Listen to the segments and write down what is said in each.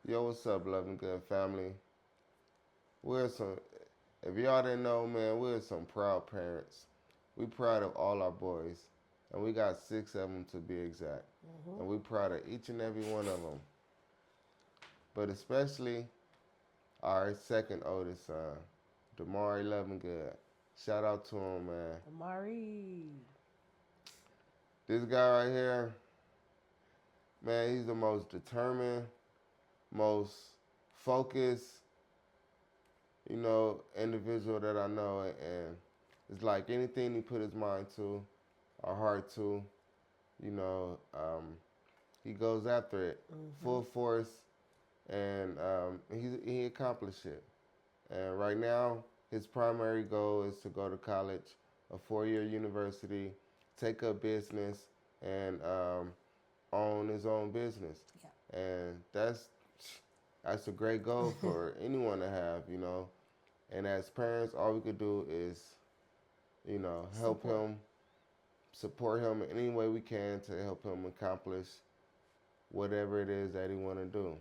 Yo, what's up, loving good family? We're some, if y'all didn't know, man, we're some proud parents. We proud of all our boys, and we got six of them to be exact. Mm-hmm. And we proud of each and every one of them, but especially our second oldest son, Damari Loving Good. Shout out to him, man. Amari. This guy right here, man, he's the most determined, most focused, individual that I know, and it's like anything he put his mind to, or heart to, you know, he goes after it Mm-hmm. full force, and he accomplished it. And right now, his primary goal is to go to college, a 4-year university, take up business, and own his own business. Yeah. And that's a great goal for anyone to have, you know. And as parents, all we could do is, help Support. him, support him in any way we can to help him accomplish whatever it is that he want to do.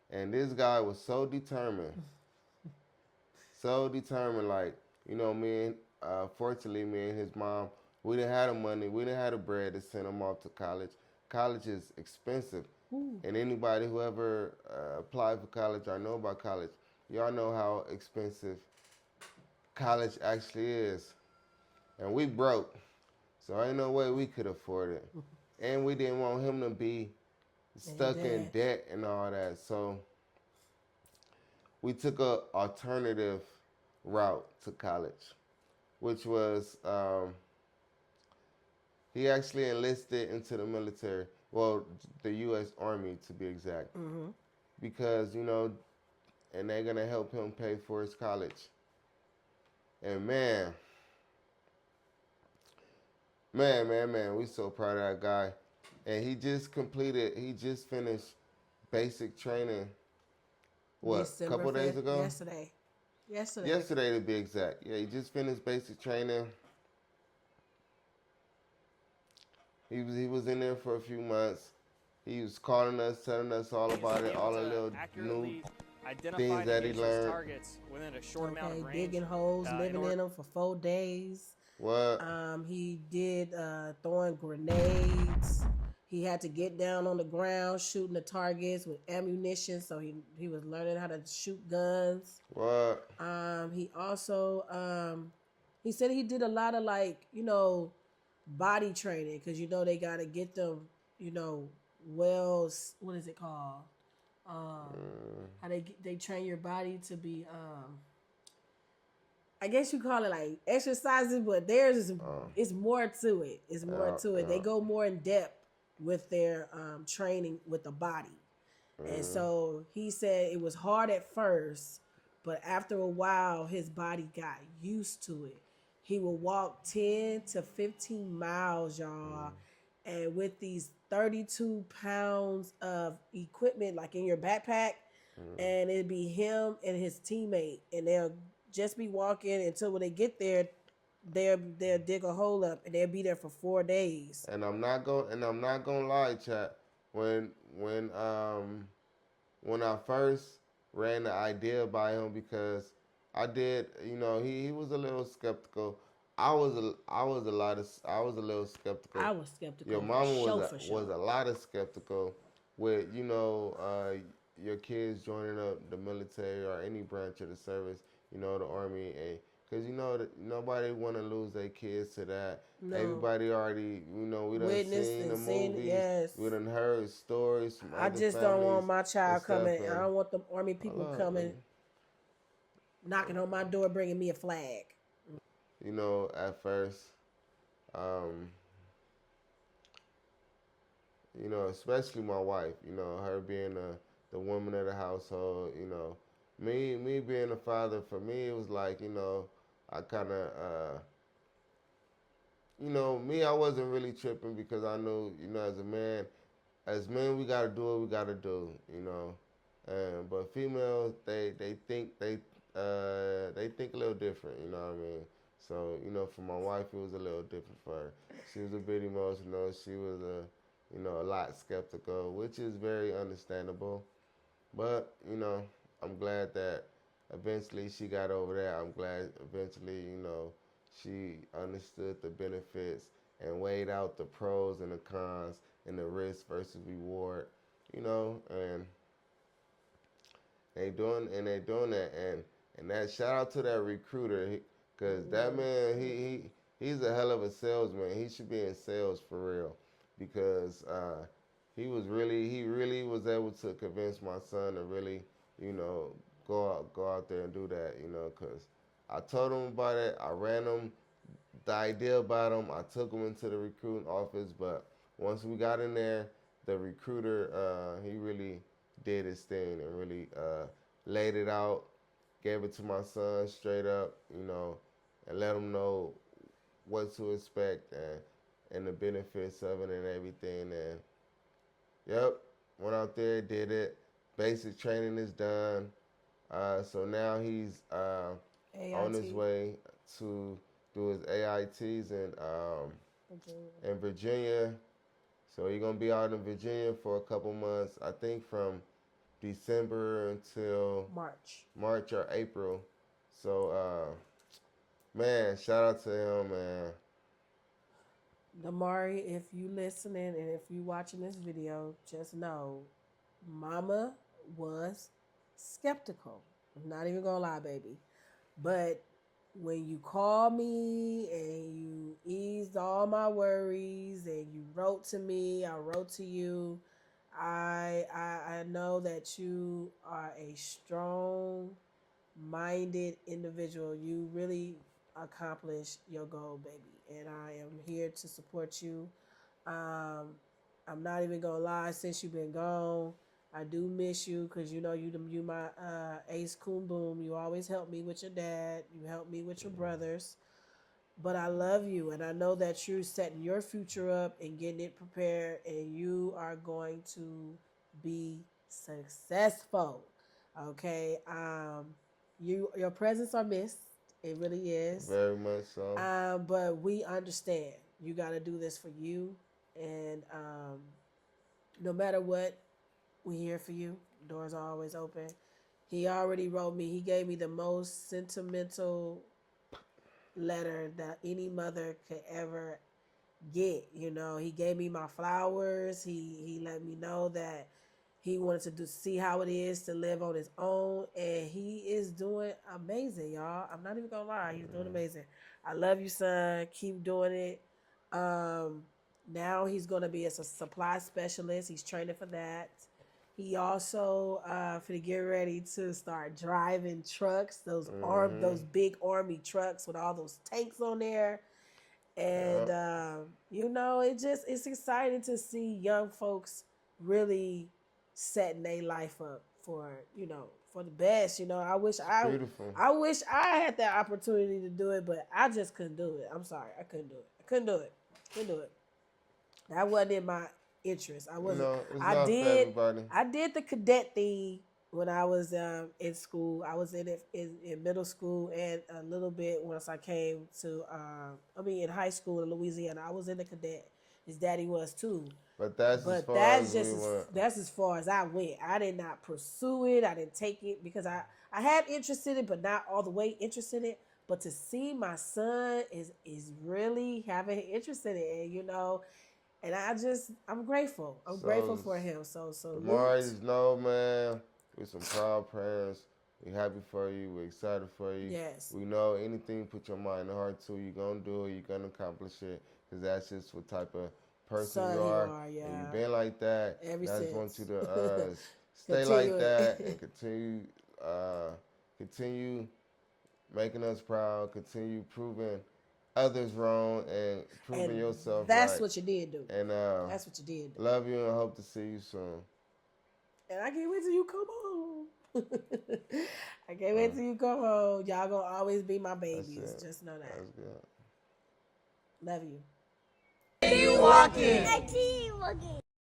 And this guy was so determined. Like, fortunately, me and his mom, we didn't have the money, we didn't have the bread to send him off to college. College is expensive, Ooh. and anybody who ever applied for college or know about college, y'all know how expensive college actually is. And we broke, so ain't no way we could afford it. And we didn't want him to be And stuck in dash. debt and all that. So we took a alternative route to college, which was he actually enlisted into the military. Well, the U.S. Army to be exact, Mm-hmm. because and they're gonna help him pay for his college. And man, we so proud of that guy. And he just finished basic training. What? December Couple days 5th. ago? Yesterday. Yesterday. Yesterday to be exact. Yeah, he just finished basic training. He was in there for a few months. He was calling us, telling us all about it, Being able all the to little new accurately identify things and that he engage those learned. targets within a short amount Okay. of range. Digging holes, In living order in them for 4 days. What? He did throwing grenades. He had to get down on the ground shooting the targets with ammunition, so he was learning how to shoot guns. What? He also he said he did a lot of like body training because they got to get them well, what is it called, how they train your body to be I guess you call it like exercises, but theirs is Uh, it's more to it. It's more yeah, to it. They yeah. go more in depth with their training with the body. And Mm. so he said it was hard at first, but after a while, his body got used to it. He would walk 10 to 15 miles, y'all. And with these 32 pounds of equipment, like in your backpack, and it'd be him and his teammate, and they'll just be walking until when they get there, they'll dig a hole up, and they'll be there for 4 days. And I'm not gonna lie, chat. When when um when I first ran the idea by him, because I did, he was a little skeptical. I was a little skeptical. I was Your skeptical for mama was sure, a for was sure. a lot of skeptical with your kids joining up the military or any branch of the service, the army, and because that nobody want to lose their kids to that. No, Everybody already, we done witnessed seen the and seen it. movies, Yes, we done heard stories from I other just don't want families my and child stuff, coming. I and don't want the army people hold up, coming knocking on my door, bringing me a flag. at first, um, especially my wife, her being the woman of the household, me being a father, for me, it was like, I kind of, me, I wasn't really tripping because I knew, as men, we got to do what we got to do, but females, they think a little different, you know what I mean? So, for my wife, it was a little different for her. She was a bit emotional. She was a lot skeptical, which is very understandable. But, I'm glad that eventually she got over that. I'm glad eventually, she understood the benefits and weighed out the pros and the cons and the risk versus reward, and they doing that, and that shout out to that recruiter, cause that man he's a hell of a salesman. He should be in sales for real, because he really was able to convince my son to really you know go out there and do that, cause I told him about it. I ran him the idea about him. I took him into the recruiting office, but once we got in there, the recruiter he really did his thing and really laid it out, gave it to my son straight up, and let him know what to expect and the benefits of it and everything. And yep, went out there, did it. Basic training is done. So now he's on his AIT. way to do his AITs in Virginia. So he's gonna be out in Virginia for a couple months. I think from December until March or April. So man, shout out to him, man. Damari, if you listening and if you watching this video, just know mama was skeptical. I'm not even gonna lie, baby. But when you called me and you eased all my worries and you wrote to me, I wrote to you. I know that you are a strong minded individual. You really accomplished your goal, baby. And I am here to support you. Um, I'm not even gonna lie, since you've been gone, I do miss you because you my ace coon boom. You always help me with your dad. You help me with your brothers. But I love you, and I know that you're setting your future up and getting it prepared, and you are going to be successful. Okay. Your presence are missed. It really is. Very much so. But we understand. You got to do this for you, and no matter what, we here for you. Doors are always open. He already wrote me. He gave me the most sentimental letter that any mother could ever get. He gave me my flowers. He let me know that he wanted to see how it is to live on his own, and he is doing amazing, y'all. I'm not even gonna lie, he's doing amazing. I love you, son. Keep doing it. Now he's gonna be a supply specialist. He's training for that. He also for to get ready to start driving trucks, those big army trucks with all those tanks on there. And it's exciting to see young folks really setting their life up for the best. I wish Beautiful. I wish I had that opportunity to do it, but I just couldn't do it. I'm sorry, I couldn't do it. Couldn't do it. That wasn't in my interest. I wasn't. It's not for everybody. I did the cadet thing when I was in school. I was in it in middle school and a little bit once I came to in high school in Louisiana. I was in the cadet. His daddy was too. But that's as far as I went. I did not pursue it. I didn't take it because I had interest in it, but not all the way interested in it. But to see my son is really having an interest in it, and I'm grateful. I'm grateful for him. So Damari, just know, man, we're some proud parents. We're happy for you. We're excited for you. Yes. We know anything you put your mind and heart to, you're going to do it. You're going to accomplish it. Because that's just what type of person you are. Yeah. And you've been like that. Ever I just since. want you to stay like that and continue making us proud. Continue proving others wrong and proving yourself that's right. What you did do. And that's what you did do. Love you and hope to see you soon. And I can't wait till you come home. I can't wait till you come home. Y'all gonna always be my babies. Just know that. That's good. Love you. I see you walking.